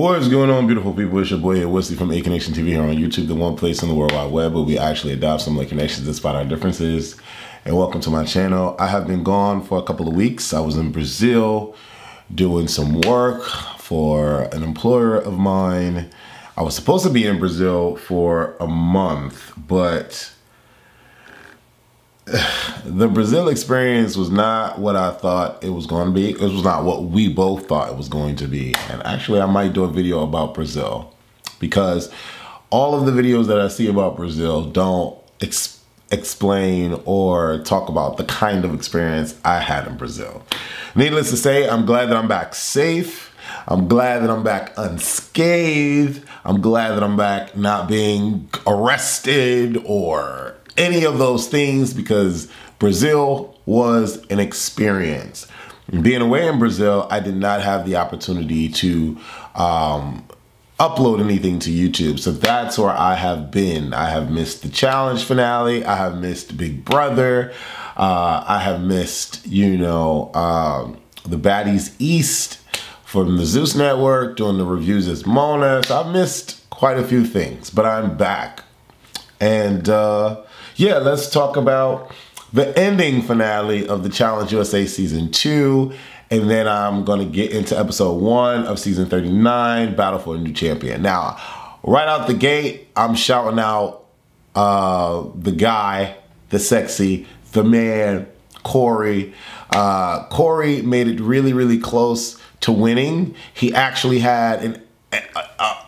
What is going on, beautiful people? It's your boy here, Wesley from AK Nation TV here on YouTube, the one place in the World Wide Web where we actually adopt similar connections despite our differences. And welcome to my channel. I have been gone for a couple of weeks. I was in Brazil doing some work for an employer of mine. I was supposed to be in Brazil for a month, but the Brazil experience was not what I thought it was going to be. It was not what we both thought it was going to be. And actually, I might do a video about Brazil because all of the videos that I see about Brazil don't explain or talk about the kind of experience I had in Brazil. Needless to say, I'm glad that I'm back safe. I'm glad that I'm back unscathed. I'm glad that I'm back not being arrested or any of those things, because Brazil was an experience. Being away in Brazil, I did not have the opportunity to upload anything to YouTube. So that's where I have been. I have missed the challenge finale. I have missed Big Brother. I have missed, the Baddies East from the Zeus Network, doing the reviews as Mona. So I've missed quite a few things, but I'm back. And yeah, let's talk about the ending finale of the Challenge USA Season 2. And then I'm going to get into episode 1 of Season 39, Battle for a New Champion. Now, right out the gate, I'm shouting out the guy, the sexy, the man, Corey. Corey made it really, really close to winning. He actually had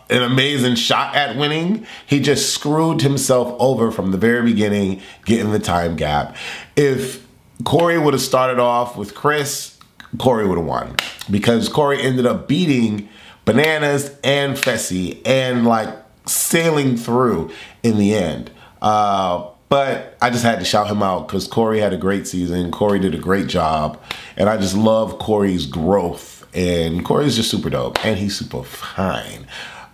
an amazing shot at winning. He just screwed himself over from the very beginning, getting the time gap. If Corey would have started off with Chris, Corey would have won, because Corey ended up beating Bananas and Fessy and like sailing through in the end. But I just had to shout him out because Corey had a great season. Corey did a great job. And I just love Corey's growth. And Corey's just super dope. And he's super fine.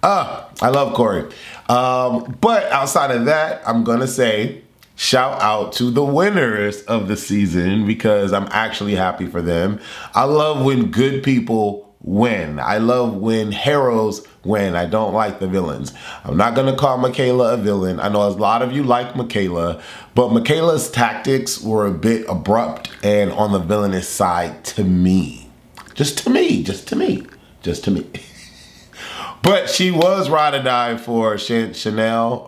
I love Corey. But outside of that, I'm going to say shout out to the winners of the season, because I'm actually happy for them. I love when good people win. I love when heroes win. I don't like the villains. I'm not going to call Michaela a villain. I know a lot of you like Michaela, but Michaela's tactics were a bit abrupt and on the villainous side to me. Just to me. But she was ride or die for Chanel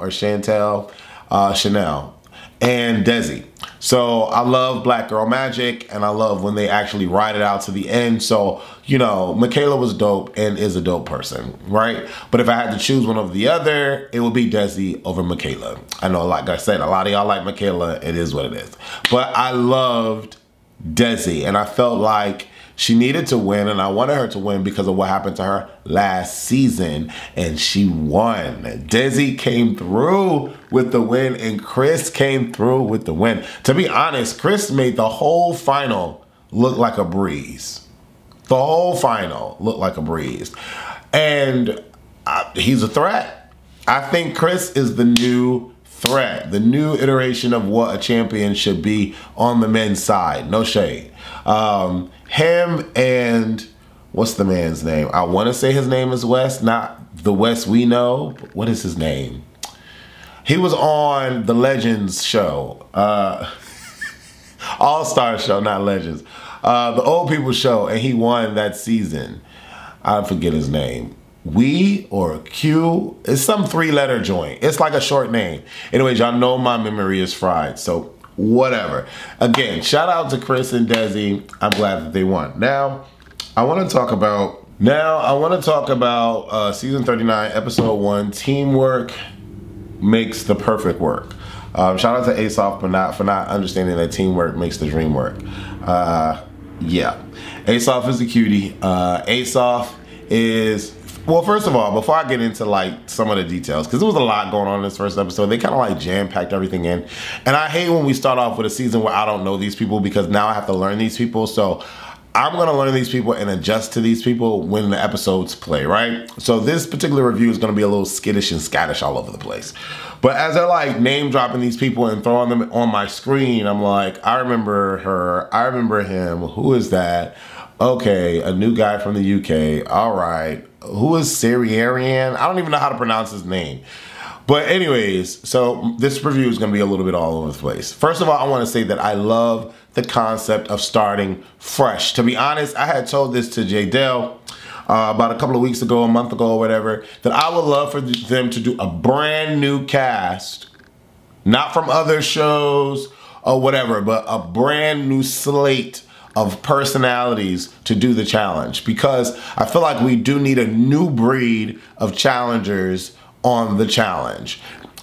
and Desi. So I love Black Girl Magic, and I love when they actually ride it out to the end. So, Michaela was dope and is a dope person, right? But if I had to choose one over the other, it would be Desi over Michaela. I know, like I said, a lot of y'all like Michaela. It is what it is. But I loved Desi, and I felt like she needed to win, and I wanted her to win because of what happened to her last season, and she won. Desi came through with the win, and Chris came through with the win. To be honest, Chris made the whole final look like a breeze. The whole final looked like a breeze. And he's a threat. I think Chris is the new threat, the new iteration of what a champion should be on the men's side. No shade. Him and what's the man's name? I want to say his name is Wes, not the Wes we know. But what is his name? He was on the Legends show, All-Star show, not Legends, the Old People show, and he won that season. I forget his name. We or Q, it's some 3-letter joint. It's like a short name. Anyways, y'all know my memory is fried, so whatever. Again, shout out to Chris and Desi. I'm glad that they won. Now, I want to talk about season 39, episode 1. Teamwork makes the perfect work. Shout out to Aesop for not understanding that teamwork makes the dream work. Yeah, Aesop is a cutie. Aesop is, well, first of all, before I get into like some of the details, because there was a lot going on in this first episode, they kind of like jam-packed everything in. And I hate when we start off with a season where I don't know these people, because now I have to learn these people. So I'm going to learn these people and adjust to these people when the episodes play, right? So this particular review is going to be a little skittish and scattish all over the place. But as they're like name dropping these people and throwing them on my screen, I'm like, I remember her, I remember him, who is that? Okay, a new guy from the UK. All right. Who is Syrian? I don't even know how to pronounce his name. But anyways, so this review is going to be a little bit all over the place. First of all, I want to say that I love the concept of starting fresh. To be honest, I had told this to J. Dell about a couple of weeks ago, a month ago or whatever, that I would love for them to do a brand new cast, not from other shows or whatever, but a brand new slate of personalities to do the challenge, because I feel like we do need a new breed of challengers on the challenge.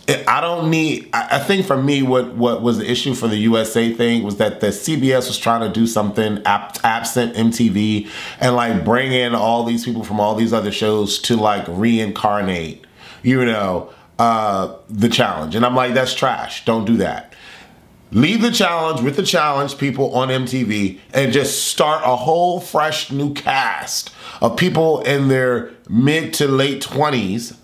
I think for me, what was the issue for the USA thing was that the CBS was trying to do something absent MTV and like bring in all these people from all these other shows to like reincarnate, you know, the challenge. And I'm like, that's trash. Don't do that. Leave the challenge with the challenge people on MTV and just start a whole fresh new cast of people in their mid to late 20s,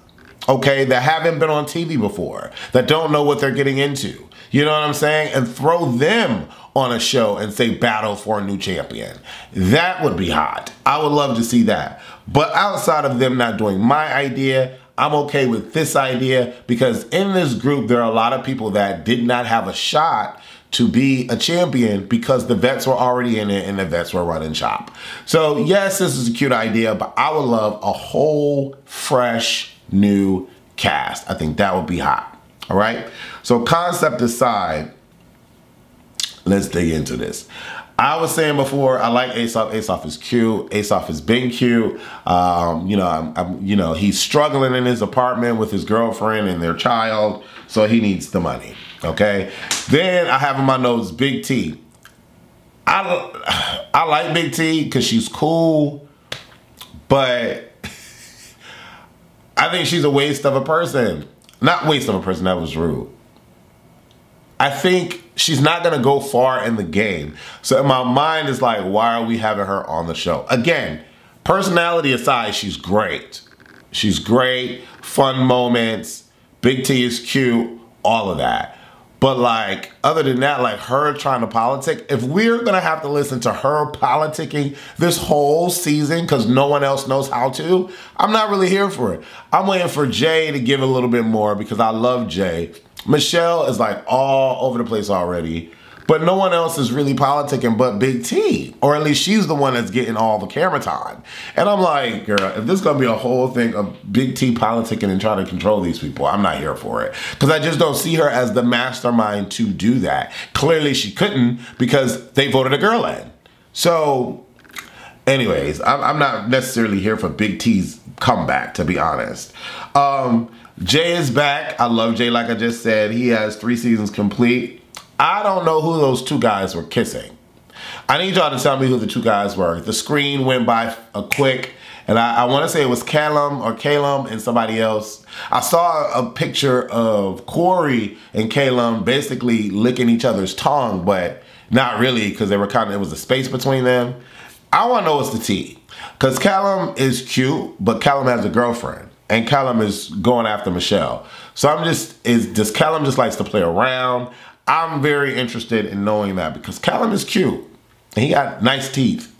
okay, that haven't been on TV before, that don't know what they're getting into. You know what I'm saying? And throw them on a show and say battle for a new champion. That would be hot. I would love to see that. But outside of them not doing my idea, I'm okay with this idea, because in this group, there are a lot of people that did not have a shot to be a champion because the vets were already in it and the vets were running shop. So yes, this is a cute idea, but I would love a whole fresh new cast. I think that would be hot. All right. So concept aside, let's dig into this. I was saying before, I like Aesop. Aesop is cute. Aesop has been cute. You know, he's struggling in his apartment with his girlfriend and their child, so he needs the money. Okay. Then I have in my notes Big T. I like Big T because she's cool, but I think she's a waste of a person. Not waste of a person. That was rude. I think she's not going to go far in the game. So in my mind, it's like, why are we having her on the show? Again, personality aside, she's great. She's great. Fun moments. Big T is cute. All of that. But like, other than that, like her trying to politic, if we're going to have to listen to her politicking this whole season because no one else knows how to, I'm not really here for it. I'm waiting for Jay to give a little bit more because I love Jay. Michelle is like all over the place already, but no one else is really politicking but Big T, or at least she's the one that's getting all the camera time. And I'm like, girl, if this is gonna be a whole thing of Big T politicking and trying to control these people, I'm not here for it. Because I just don't see her as the mastermind to do that. Clearly she couldn't because they voted a girl in. So anyways, I'm not necessarily here for Big T's comeback, to be honest. Jay is back. I love Jay, like I just said. He has 3 seasons complete. I don't know who those 2 guys were kissing. I need y'all to tell me who the 2 guys were. The screen went by quick, and I want to say it was Calum and somebody else. I saw a picture of Corey and Calum basically licking each other's tongue, but not really, because they were it was a space between them. I want to know what's the tea, because Calum is cute, but Calum has a girlfriend. And Callum is going after Michelle. So does Callum just likes to play around? I'm very interested in knowing that, because Callum is cute. And he got nice teeth.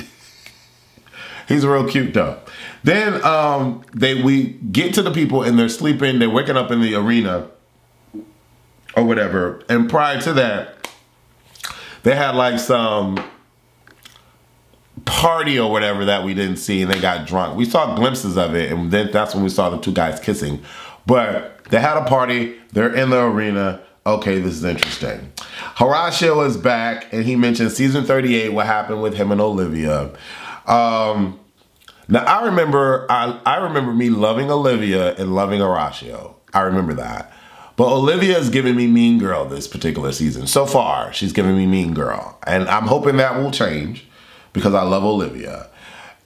He's real cute though. Then we get to the people and they're sleeping, they're waking up in the arena or whatever. And prior to that, they had like some party or whatever that we didn't see, and they got drunk. We saw glimpses of it, and then that's when we saw the 2 guys kissing. But they had a party, they're in the arena. Okay, this is interesting. Horatio is back, and he mentioned season 38, what happened with him and Olivia. Now I remember me loving Olivia and loving Horatio. I remember that. But Olivia is giving me Mean Girl this particular season. So far, she's giving me Mean Girl. And I'm hoping that will change, because I love Olivia.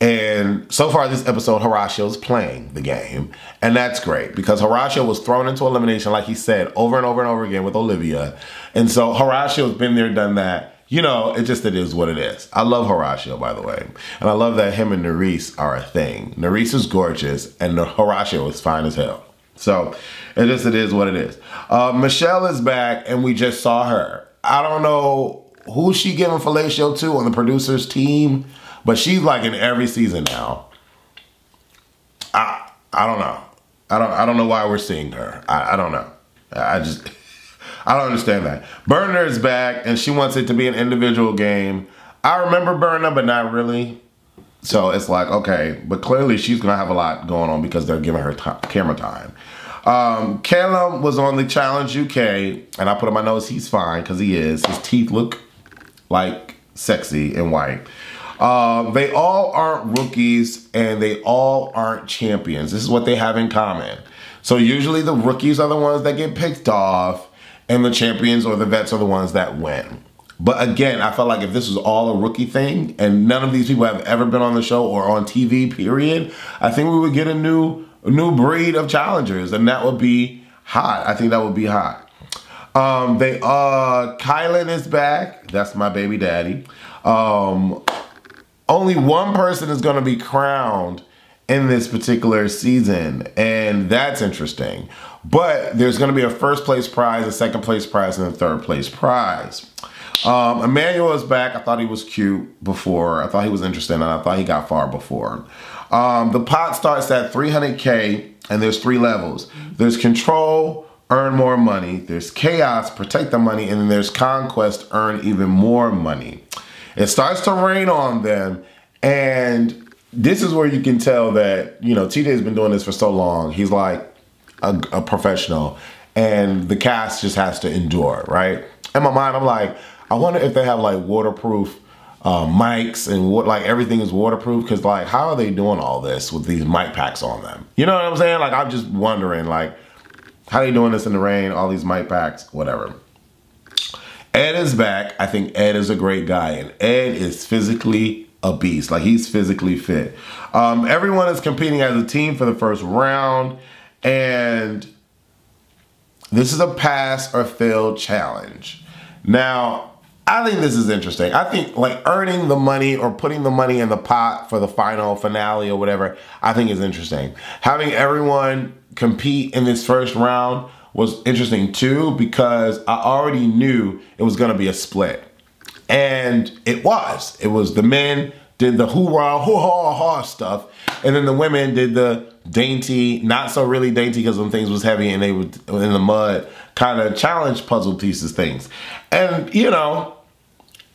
And so far this episode, Horatio's playing the game. And that's great, because Horatio was thrown into elimination, like he said, over and over and over again with Olivia. And so Horatio's been there, done that. You know, it is what it is. I love Horatio, by the way. And I love that him and Nerese are a thing. Nerese is gorgeous, and Horatio is fine as hell. So it is what it is. Michelle is back, and we just saw her. I don't know who's she giving fellatio to on the producer's team. but she's like in every season now. I don't know. I don't know why we're seeing her. I don't know. I don't understand that. Burner is back, and she wants it to be an individual game. I remember Burner, but not really. So it's like, okay, but clearly she's gonna have a lot going on because they're giving her camera time. Callum was on the Challenge UK, and I put on my notes, he's fine, because he is. His teeth look like sexy and white. They all aren't rookies, and they all aren't champions. This is what they have in common. So usually the rookies are the ones that get picked off, and the champions or the vets are the ones that win. But again, I felt like if this was all a rookie thing, and none of these people have ever been on the show or on TV, period, I think we would get a new breed of challengers, and that would be hot. I think that would be hot. Kylan is back. That's my baby daddy. Only one person is going to be crowned in this particular season, and that's interesting. But there's going to be a first place prize, a second place prize, and a third place prize. Emmanuel is back. I thought he was cute before. I thought he was interesting, and I thought he got far before. The pot starts at 300K, and there's 3 levels. There's control, earn more money. There's chaos, protect the money, and then there's conquest, earn even more money. It starts to rain on them, and this is where you can tell that, you know, TJ's been doing this for so long. He's like a professional, and the cast just has to endure, right? In my mind, I'm like, I wonder if they have like waterproof mics and what, like everything is waterproof, because like how are they doing all this with these mic packs on them? You know what I'm saying? Like I'm just wondering, like, how are they doing this in the rain, all these mic packs, whatever. Ed is back. I think Ed is a great guy, and Ed is physically a beast. Like he's physically fit. Everyone is competing as a team for the first round, and this is a pass or fail challenge. Now, I think this is interesting. I think like earning the money or putting the money in the pot for the final finale or whatever, I think is interesting. Having everyone compete in this first round was interesting too, because I already knew it was gonna be a split. And it was. It was the men did the hoorah, hoo-ha-ha stuff, and then the women did the dainty, not so really dainty because them things was heavy and they were in the mud, kind of challenge puzzle pieces things. And, you know,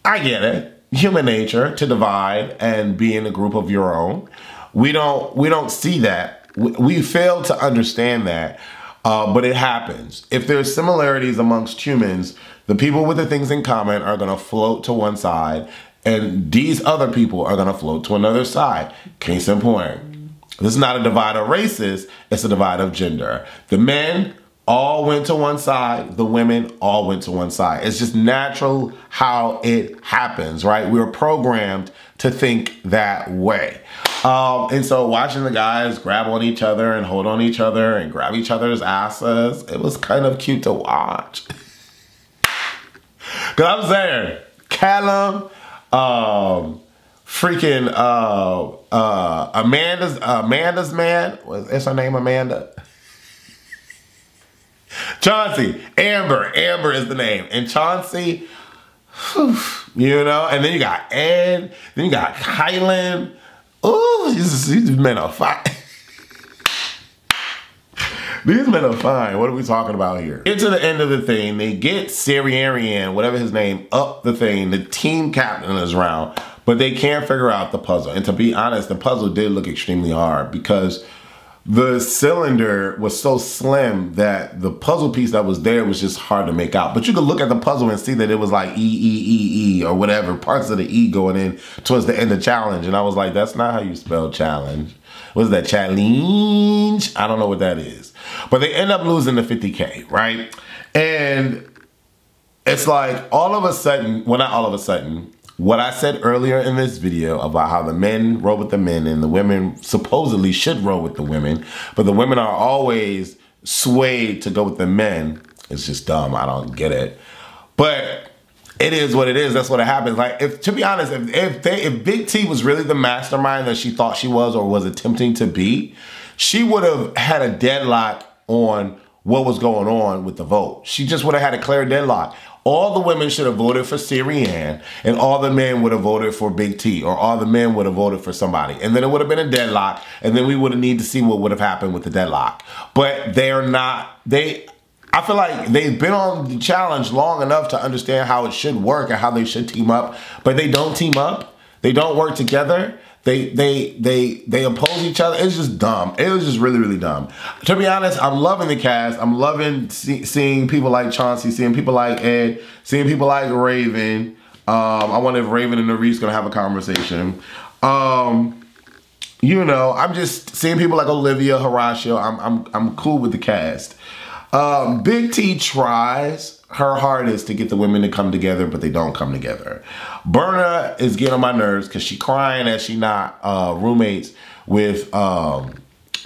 I get it. Human nature to divide and be in a group of your own. We don't see that. We fail to understand that, but it happens. If there's similarities amongst humans, the people with the things in common are gonna float to one side, and these other people are gonna float to another side. Case in point. This is not a divide of races, it's a divide of gender. The men all went to one side, the women all went to one side. It's just natural how it happens, right? We were programmed to think that way. And so watching the guys grab on each other and hold on each other and grab each other's asses, it was kind of cute to watch. Cause I'm saying, Callum, freaking Amanda's man, is her name Amanda? Chauncey, Amber is the name, and Chauncey, whew, you know, and then you got Ed, then you got Kylan. Ooh, these men are fine. These men are fine. What are we talking about here? Get to the end of the thing. They get Siriarian, whatever his name, up the thing. The team captain is around, but they can't figure out the puzzle. And to be honest, the puzzle did look extremely hard because the cylinder was so slim that the puzzle piece that was there was just hard to make out. But you could look at the puzzle and see that it was like E, or whatever, parts of the E going in towards the end of challenge. And I was like, that's not how you spell challenge. What is that, challenge? I don't know what that is. But they end up losing the 50K, right? And it's like all of a sudden, well, not all of a sudden, what I said earlier in this video about how the men roll with the men and the women supposedly should roll with the women, but the women are always swayed to go with the men. It's just dumb. I don't get it. But it is what it is. That's what it happens. Like, if, to be honest, if Big T was really the mastermind that she thought she was or was attempting to be, she would have had a deadlock on what was going on with the vote. She just would have had a clear deadlock. all the women should have voted for Syrianne, and all the men would have voted for Big T, or all the men would have voted for somebody. And then it would have been a deadlock, and then we would have needed to see what would have happened with the deadlock. But they're not, I feel like they've been on the challenge long enough to understand how it should work and how they should team up, but they don't team up. They don't work together. They oppose each other. It's just dumb. It was just really, really dumb. To be honest, I'm loving the cast. I'm loving seeing people like Chauncey, seeing people like Ed, seeing people like Raven. I wonder if Raven and Nerese gonna have a conversation. You know, I'm just seeing people like Olivia, Horatio. I'm cool with the cast. Big T tries her hardest to get the women to come together, but they don't come together. Berna is getting on my nerves because she crying that she not roommates with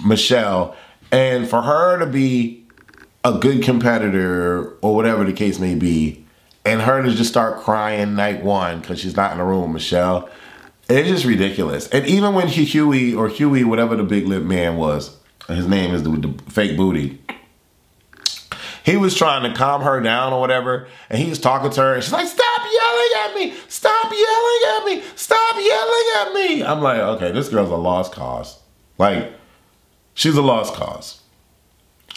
Michelle. And for her to be a good competitor or whatever the case may be, and her to just start crying night one because she's not in the room with Michelle, it's just ridiculous. And even when Huey, whatever the big lip man was, his name is the fake booty, he was trying to calm her down or whatever, and he was talking to her, and she's like, stop yelling at me! Stop yelling at me! Stop yelling at me! I'm like, okay, this girl's a lost cause. Like, she's a lost cause.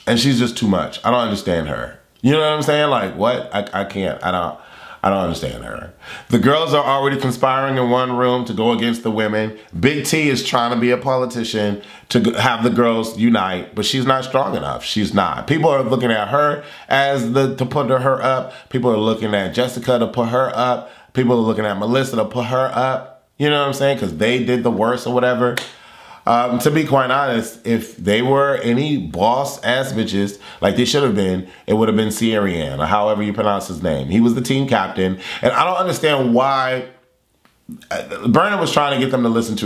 And she's just too much. I don't understand her. You know what I'm saying? Like, what? I can't. I don't understand her. The girls are already conspiring in one room to go against the women. Big T is trying to be a politician to have the girls unite, but she's not strong enough. She's not. People are looking at her as to put her up. People are looking at Jessica to put her up. People are looking at Melissa to put her up. You know what I'm saying? Because they did the worst or whatever. To be quite honest, if they were any boss-ass bitches, like they should have been, it would have been Syrianne, or however you pronounce his name. He was the team captain, and I don't understand why Berna was trying to get them to listen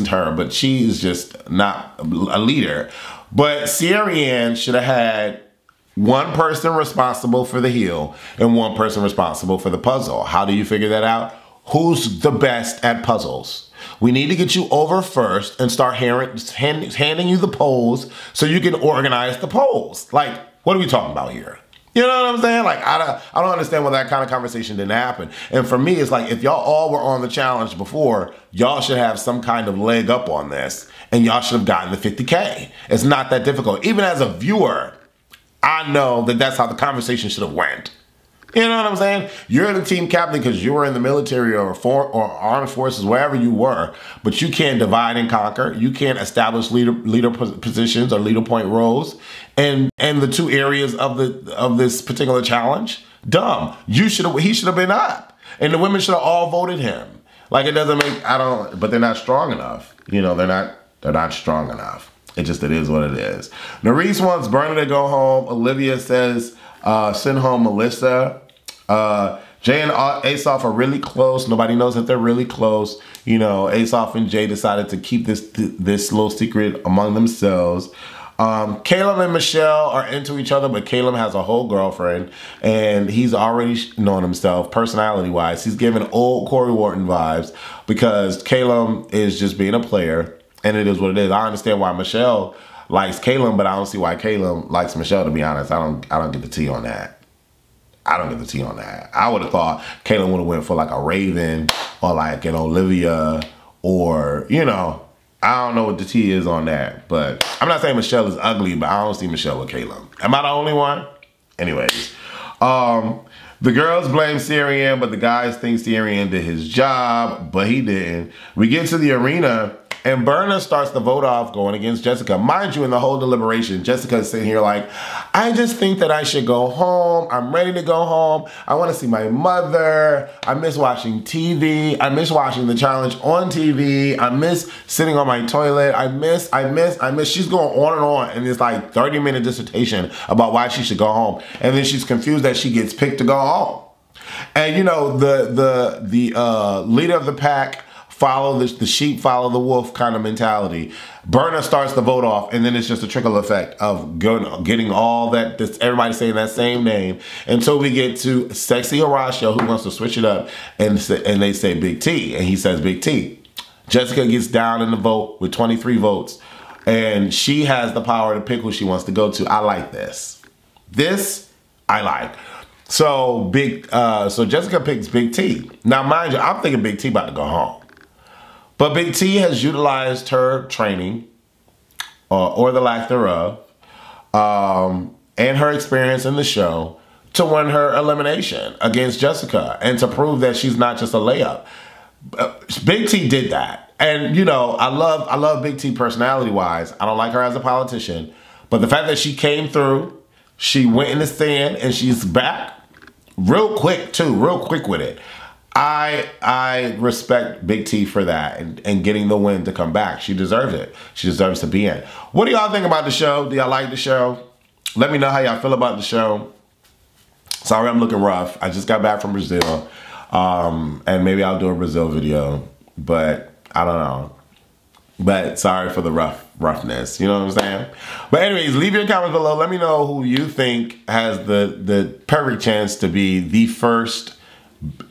to her, but she is just not a leader. But Syrianne should have had one person responsible for the heel and one person responsible for the puzzle. How do you figure that out? Who's the best at puzzles? We need to get you over first and start handing you the polls so you can organize the polls. Like, what are we talking about here? You know what I'm saying? Like, I don't understand why that kind of conversation didn't happen. And for me, it's like, if y'all all were on the challenge before, y'all should have some kind of leg up on this, and y'all should have gotten the 50K. It's not that difficult. Even as a viewer, I know that that's how the conversation should have went. You know what I'm saying? You're the team captain because you were in the military or armed forces, wherever you were, but you can't divide and conquer. You can't establish leader positions or leader point roles and the two areas of this particular challenge. Dumb. He should have been up, and the women should have all voted him. Like, it doesn't make, but they're not strong enough. You know, they're not strong enough. It is what it is. Nerese wants Berna to go home. Olivia says, send home Melissa. Jay and Asaph are really close. Nobody knows that they're really close. You know, Asaph and Jay decided to keep this little secret among themselves. Caleb and Michelle are into each other, but Caleb has a whole girlfriend, and he's already known himself personality-wise. He's giving old Corey Wharton vibes because Caleb is just being a player, and it is what it is. I understand why Michelle likes Caleb, but I don't see why Caleb likes Michelle, to be honest. I don't get the tea on that. I don't get the tea on that. I would have thought Caleb would have went for like a Raven or like an Olivia, or, you know, I don't know what the tea is on that. But I'm not saying Michelle is ugly, but I don't see Michelle with Caleb. Am I the only one? Anyways, the girls blame Syrianne, but the guys think Syrianne did his job, but he didn't. We get to the arena, and Berna starts the vote off going against Jessica. Mind you, in the whole deliberation, Jessica is sitting here like, I just think that I should go home. I'm ready to go home. I want to see my mother. I miss watching TV. I miss watching the challenge on TV. I miss sitting on my toilet. I miss. She's going on and on, and it's like 30-minute dissertation about why she should go home. And then she's confused that she gets picked to go home. And you know, the leader of the pack, follow the sheep, follow the wolf kind of mentality. Berna starts the vote off, and then it's just a trickle effect of getting all that, everybody saying that same name, until we get to Sexy Horatio, who wants to switch it up, and they say Big T, and he says Big T. Jessica gets down in the vote with 23 votes, and she has the power to pick who she wants to go to. I like this. This, I like. So so Jessica picks Big T. Now, mind you, I'm thinking Big T about to go home. But Big T has utilized her training, or the lack thereof, and her experience in the show to win her elimination against Jessica and to prove that she's not just a layup. Big T did that. And, you know, I love Big T personality-wise. I don't like her as a politician. But the fact that she came through, she went in the stand, and she's back real quick, too. Real quick with it. I respect Big T for that and getting the win to come back. She deserves it. She deserves to be in. What do y'all think about the show? Do y'all like the show? Let me know how y'all feel about the show. Sorry I'm looking rough. I just got back from Brazil. And maybe I'll do a Brazil video. But I don't know. But sorry for the roughness. You know what I'm saying? But anyways, leave your comments below. Let me know who you think has the perfect chance to be the first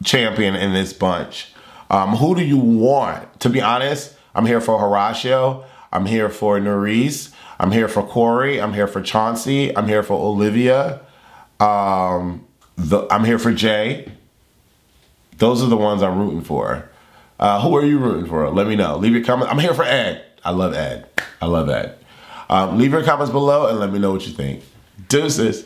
champion in this bunch. Who do you want? To be honest, I'm here for Horacio. I'm here for Nerys. I'm here for Corey. I'm here for Chauncey. I'm here for Olivia. I'm here for Jay. Those are the ones I'm rooting for. Who are you rooting for? Let me know. Leave your comments. I'm here for Ed. I love Ed. I love Ed. Leave your comments below and let me know what you think. Deuces.